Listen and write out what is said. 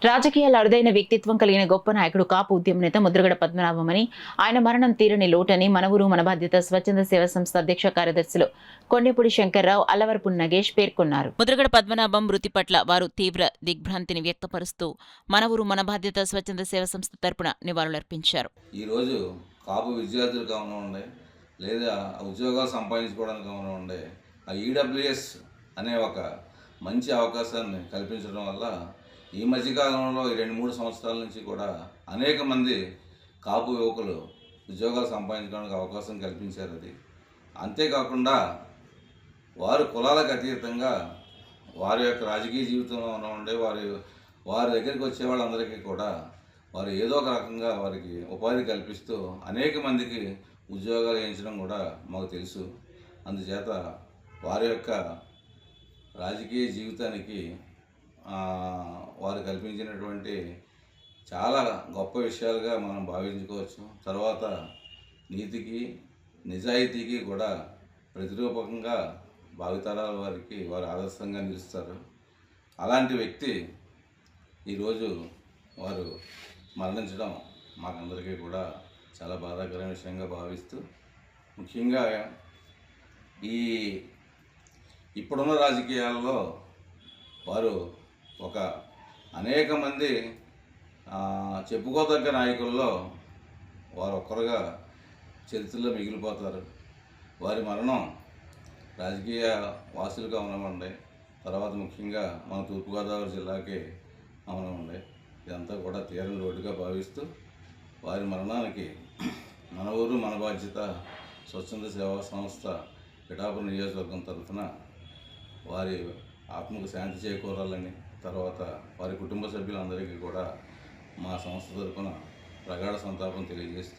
రాజకీయాల అరుదైన వ్యక్తిత్వం కలిగిన గొప్ప నాయకుడు కాపు ఉద్యమ నేత ముద్రగడ పద్మనాభమని, ఆయన మరణం తీరని లోటని మన ఊరు మన బాధ్యత స్వచ్ఛంద సేవా సంస్థ అధ్యక్ష కార్యదర్శులు కొండెపూడి శంకర్రావు, అల్లవరపు నగేష్ పేర్కొన్నారు. ముద్రగడ పద్మనాభం మృతి పట్ల వారు తీవ్ర దిగ్భ్రాంతిని వ్యక్తపరుస్తూ మన ఊరు మన బాధ్యత స్వచ్ఛంద సేవా సంస్థ తరపున నివాళులర్పించారు. ఈరోజు కాపు విద్యార్థులు కానివ్వండి, లేదా ఉద్యోగాలు సంపాదించుకోవడానికి కానివ్వండి, ఆ ఈడబ్ల్యూఎస్ అనే ఒక మంచి అవకాశాన్ని కల్పించడం వల్ల ఈ మధ్యకాలంలో ఈ 2-3 సంవత్సరాల నుంచి కూడా అనేక మంది కాపు యువకులు ఉద్యోగాలు సంపాదించడానికి అవకాశం కల్పించారు. అది అంతేకాకుండా వారు కులాలకు అతీతంగా వారి యొక్క రాజకీయ జీవితంలో ఉండే వారి దగ్గరికి వచ్చే వాళ్ళందరికీ కూడా వారు ఏదో ఒక రకంగా వారికి ఉపాధి కల్పిస్తూ అనేక మందికి ఉద్యోగాలు వేయించడం కూడా మాకు తెలుసు. అందుచేత వారి యొక్క రాజకీయ జీవితానికి వారు కల్పించినటువంటి చాలా గొప్ప విషయాలుగా మనం భావించుకోవచ్చు. తర్వాత నీతికి నిజాయితీకి కూడా ప్రతిరూపకంగా భావితరాల వారికి వారు ఆదర్శంగా నిలుస్తారు. అలాంటి వ్యక్తి ఈరోజు వారు మరణించడం మాకందరికీ కూడా చాలా బాధాకరమైన విషయంగా భావిస్తూ, ముఖ్యంగా ఇప్పుడున్న రాజకీయాల్లో వారు ఒక అనేక మంది చెప్పుకోదగ్గ నాయకుల్లో వారు ఒక్కరుగా చరిత్రలో మిగిలిపోతారు. వారి మరణం రాజకీయ వాసులుగా ఉండమండి, తర్వాత ముఖ్యంగా మన తూర్పుగోదావరి జిల్లాకి అవనమండి, ఇదంతా కూడా తీరని లోటుగా భావిస్తూ వారి మరణానికి మన ఊరు మన బాధ్యత స్వచ్ఛంద సేవా సంస్థ పిఠాపురం నియోజకవర్గం తరఫున వారి ఆత్మకు శాంతి చేకూరాలని, తర్వాత వారి కుటుంబ సభ్యులందరికీ కూడా మా సంస్థ తరఫున ప్రగాఢ సంతాపం తెలియజేస్తూ